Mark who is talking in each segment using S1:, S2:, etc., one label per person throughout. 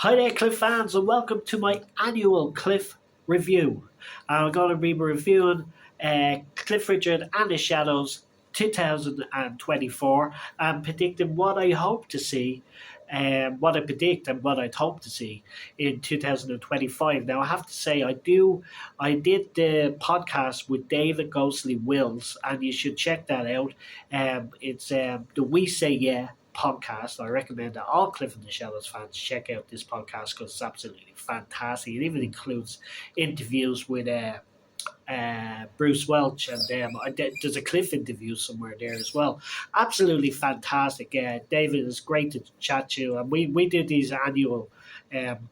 S1: Hi there, Cliff fans, and welcome to my annual Cliff review. I'm going to be reviewing Cliff Richard and the Shadows 2024 and predicting what I hope to see, what I predict and what I'd hope to see in 2025. Now, I have to say, I did the podcast with David Ghostly Wills, and you should check that out. It's the We Say Yeah podcast. I recommend that all Cliff and the Shadows fans check out this podcast because it's absolutely fantastic. It even includes interviews with Bruce Welch, and there's a Cliff interview somewhere there as well. Absolutely fantastic. David is great to chat to, and we do these annual um,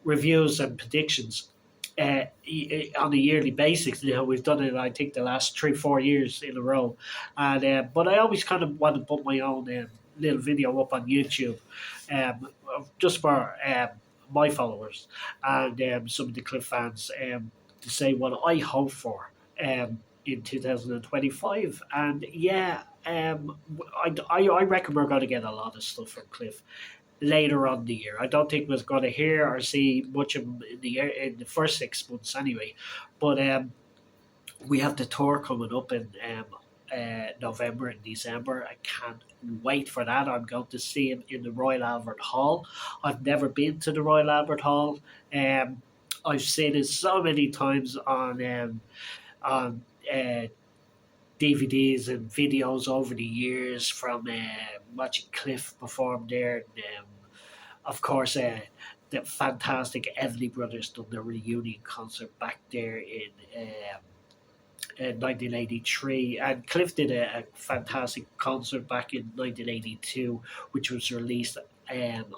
S1: reviews and predictions on a yearly basis. You know, we've done it, I think, the last 3-4 years in a row, and but I always kind of want to put my own little video up on YouTube, just for my followers and some of the Cliff fans, to say what I hope for in 2025. And yeah, I reckon we're going to get a lot of stuff from Cliff later on in the year. I don't think we're going to hear or see much of him in the first 6 months anyway. But we have the tour coming up in November and December. I can't wait for that. I'm going to see him in the Royal Albert Hall. I've never been to the Royal Albert Hall. I've seen it so many times on DVDs and videos over the years from watching Cliff perform there. And, of course, the fantastic Everly Brothers done their reunion concert back there in 1983, and Cliff did a fantastic concert back in 1982, which was released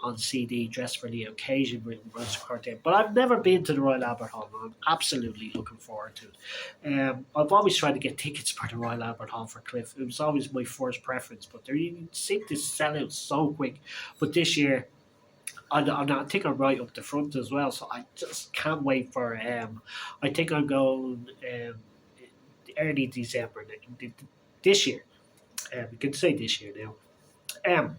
S1: on CD, dressed for the occasion with Rose Quartet. But I've never been to the Royal Albert Hall, and I'm absolutely looking forward to it. I've always tried to get tickets for the Royal Albert Hall for Cliff. It was always my first preference, but they seem to sell out so quick. But this year, I think I'm right up the front as well, so I just can't wait for. I think I'm going early December this year. We can say this year now. Um,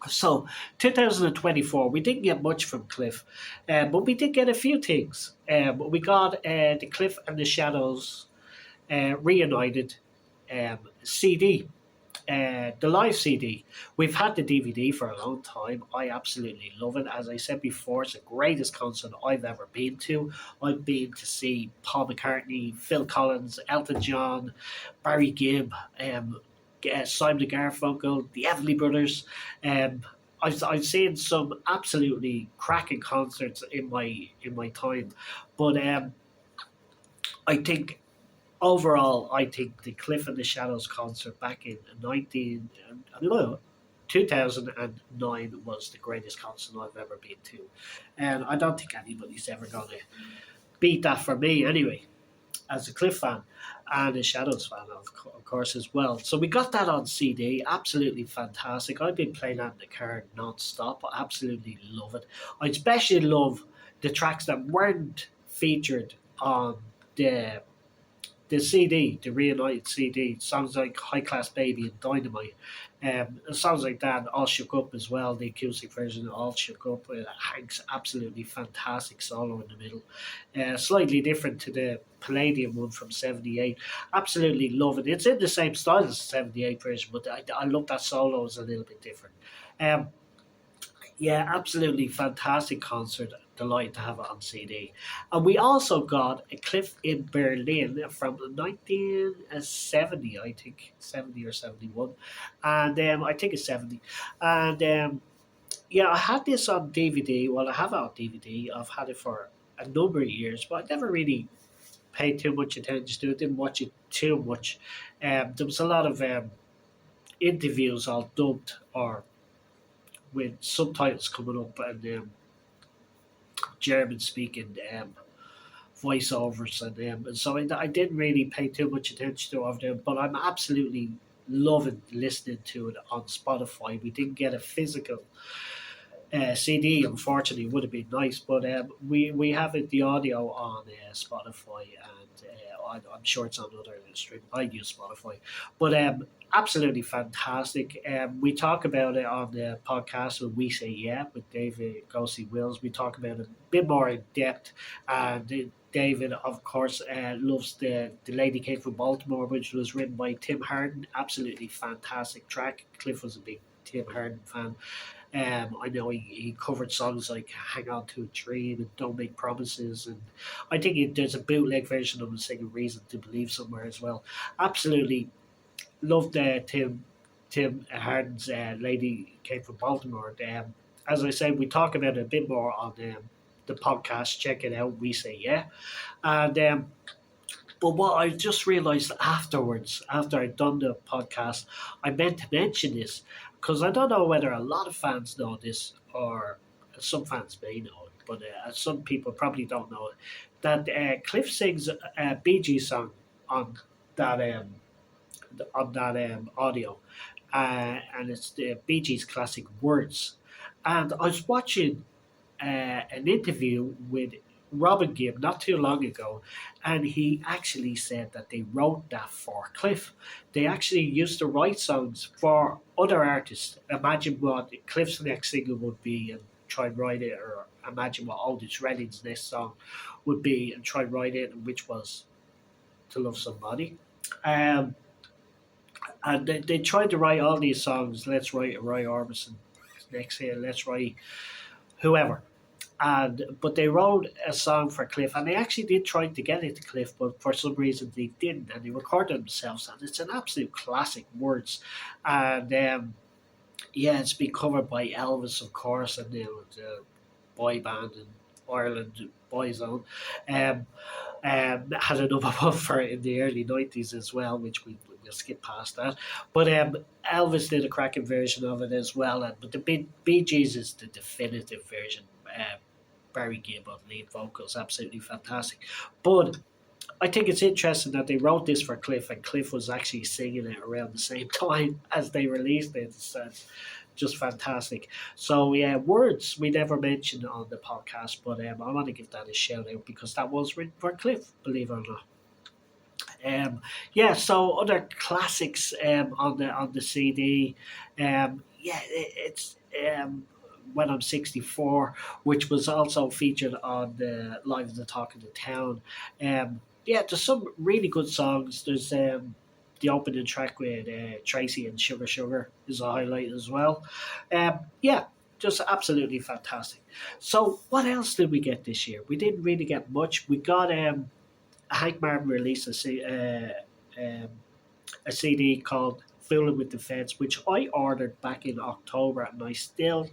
S1: so 2024, we didn't get much from Cliff, but we did get a few things. We got the Cliff and the Shadows reunited CD, the live CD. We've had the DVD for a long time. I absolutely love it. As I said before, it's the greatest concert I've ever been to. I've been to see Paul McCartney, Phil Collins, Elton John, Barry Gibb, Simon and Garfunkel, the Everly Brothers. Um, I've seen some absolutely cracking concerts in my time, but I think overall, I think the Cliff and the Shadows concert back in 2009 was the greatest concert I've ever been to. And I don't think anybody's ever going to beat that for me anyway, as a Cliff fan and a Shadows fan, of course, as well. So we got that on CD, absolutely fantastic. I've been playing that in the car non-stop. I absolutely love it. I especially love the tracks that weren't featured on the CD, the reunited CD. Sounds like High Class Baby and Dynamite. It sounds like that, All Shook Up as well, the acoustic version of All Shook Up. Hank's absolutely fantastic solo in the middle. Slightly different to the Palladium one from 78. Absolutely love it. It's in the same style as the 78 version, but I love that solo, it's a little bit different. Um, yeah, absolutely fantastic concert. Delighted to have it on CD. And we also got a Cliff in Berlin from 1970, I think, 70 or 71. And I think it's 70. And yeah, I had this on DVD. Well, I have it on DVD. I've had it for a number of years, but I never really paid too much attention to it, didn't watch it too much. There was a lot of interviews all dubbed or with subtitles coming up, and German speaking voiceovers, and so I didn't really pay too much attention to it, but I'm absolutely loving listening to it on Spotify. We didn't get a physical CD, unfortunately, would have been nice, but we have it the audio on Spotify, and I'm sure it's on other stream. I use Spotify, but absolutely fantastic. We talk about it on the podcast when we say yeah with David Gosey Wills. We talk about it a bit more in depth, and David, of course, loves the Lady Came from Baltimore, which was written by Tim Harden. Absolutely fantastic track. Cliff was a big Tim Harden fan. I know he covered songs like "Hang On to a Dream" and "Don't Make Promises," and I think there's a bootleg version of him singing "Reason to Believe" somewhere as well. Absolutely loved Tim Harden's "Lady Came from Baltimore." As I said, we talk about it a bit more on the podcast. Check it out. We say yeah, and but what I just realised afterwards, after I'd done the podcast, I meant to mention this because I don't know whether a lot of fans know this or some fans may know it, but some people probably don't know it. That Cliff sings a Bee Gees song on that audio, and it's the Bee Gees classic "Words." And I was watching an interview with Robin Gibb not too long ago, and he actually said that they wrote that for Cliff. They actually used to write songs for other artists. Imagine what Cliff's next single would be, and try and write it, or imagine what Aldous Redding's next song would be, and try and write it, which was "To Love Somebody." Um, and they tried to write all these songs. Let's write Roy Orbison next here. Let's write whoever, and but they wrote a song for Cliff, and they actually did try to get it to Cliff, but for some reason they didn't, and they recorded themselves, and it's an absolute classic, Words, and yeah, it's been covered by Elvis, of course, and the boy band in Ireland, Boyzone, um, had a number one for it in the early 90s as well, which we'll skip past that. But Elvis did a cracking version of it as well, and but the Bee Gees is the definitive version. Barry Gibb on lead vocals, absolutely fantastic. But I think it's interesting that they wrote this for Cliff, and Cliff was actually singing it around the same time as they released it. So it's just fantastic. So yeah, Words we never mentioned on the podcast, but I want to give that a shout out because that was written for Cliff, believe it or not. Yeah, so other classics on the CD. Yeah, it's when I'm 64, which was also featured on the Live in the Talk of the Town. Yeah, there's some really good songs. There's the opening track with Tracy and Sugar Sugar is a highlight as well. Yeah, just absolutely fantastic. So, what else did we get this year? We didn't really get much. We got Hank Marvin released a CD called Fooling with the Feds, which I ordered back in October, and I still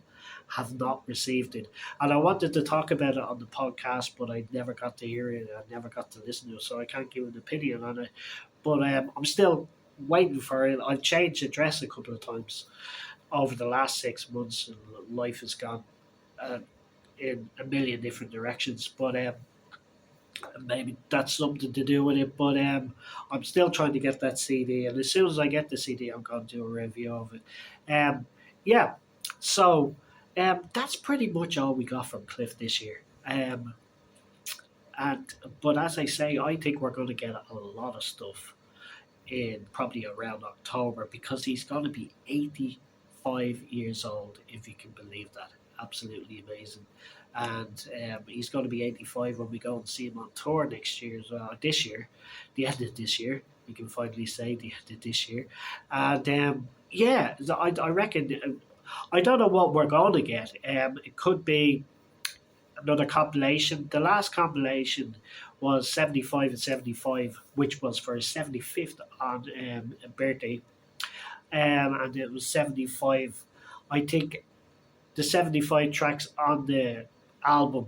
S1: have not received it. And I wanted to talk about it on the podcast, but I never got to hear it. I never got to listen to it, so I can't give an opinion on it. But I'm still waiting for it. I've changed address a couple of times over the last 6 months, and life has gone uh, in a million different directions. But maybe that's something to do with it. But I'm still trying to get that CD, and as soon as I get the CD, I'm going to do a review of it. Yeah, so that's pretty much all we got from Cliff this year. And but as I say, I think we're going to get a lot of stuff in probably around October because he's going to be 85 years old, if you can believe that. Absolutely amazing. And he's going to be 85 when we go and see him on tour next year as well. This year, the end of this year, we can finally say the end of this year. And yeah, I reckon, I don't know what we're going to get. It could be another compilation. The last compilation was 75 and 75, which was for his 75th on birthday. And it was 75. I think the 75 tracks on the album,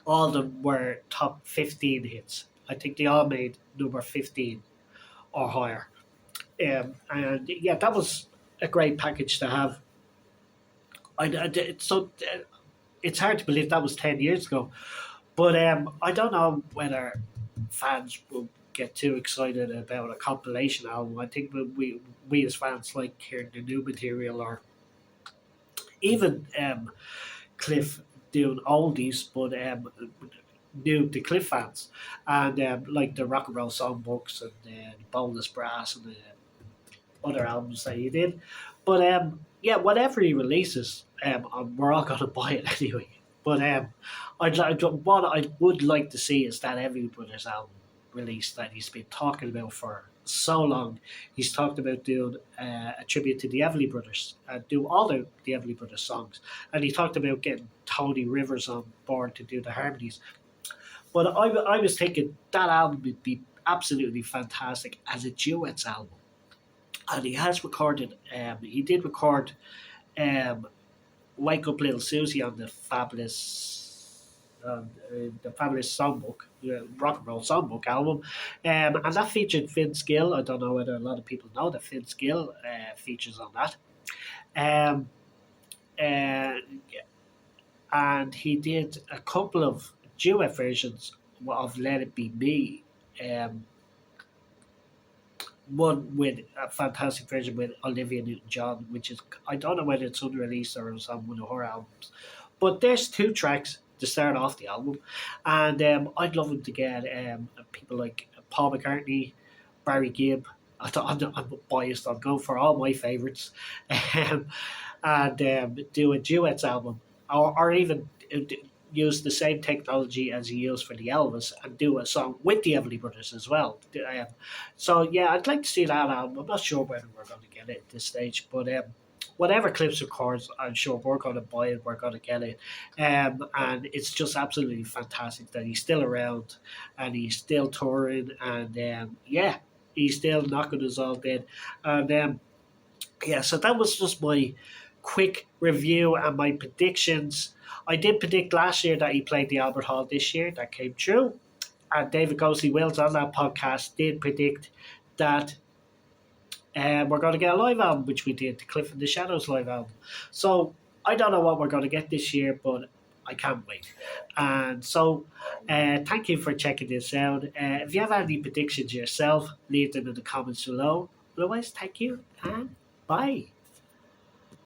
S1: all of them were top 15 hits. I think they all made number 15 or higher. And yeah, that was a great package to have. It's hard to believe that was 10 years ago. But I don't know whether fans will get too excited about a compilation album. I think we as fans like hearing the new material, or even Cliff doing oldies, but new the Cliff fans, and like the Rock and Roll Songbooks and the Boneless Brass and the other albums that he did. But yeah, whatever he releases, we're all gonna buy it anyway. But what I would like to see is that Everly Brothers album release that he's been talking about for so long. He's talked about doing a tribute to the Everly Brothers, do all the Everly Brothers songs, and he talked about getting Tony Rivers on board to do the harmonies. But I was thinking that album would be absolutely fantastic as a duets album, and he has recorded. He did record um, "Wake Up Little Susie" on the Fabulous Songbook, Rock and Roll Songbook album, and that featured Finn Skill. I don't know whether a lot of people know that Finn Skill features on that. Um, uh, and he did a couple of duet versions of "Let It Be Me." Um, One with a fantastic version with Olivia Newton-John, which is I don't know whether it's unreleased or it's on one of her albums, but there's two tracks to start off the album, and I'd love him to get people like Paul McCartney, Barry Gibb. I'm biased. I'll go for all my favourites, um, and do a duets album, or even use the same technology as he used for the Elvis and do a song with the Everly Brothers as well. So yeah, I'd like to see that album. I'm not sure whether we're going to get it at this stage, but whatever Clips records, I'm sure we're going to buy it. We're going to get it, and it's just absolutely fantastic that he's still around and he's still touring, and yeah, he's still knocking us all dead, and yeah. So that was just my quick review and my predictions. I did predict last year that he played the Albert Hall this year. That came true. And David Ghostly Wills on that podcast did predict that we're going to get a live album, which we did, the Cliff and the Shadows live album. So I don't know what we're going to get this year, but I can't wait. And so thank you for checking this out. If you have any predictions yourself, leave them in the comments below. Otherwise, thank you and bye.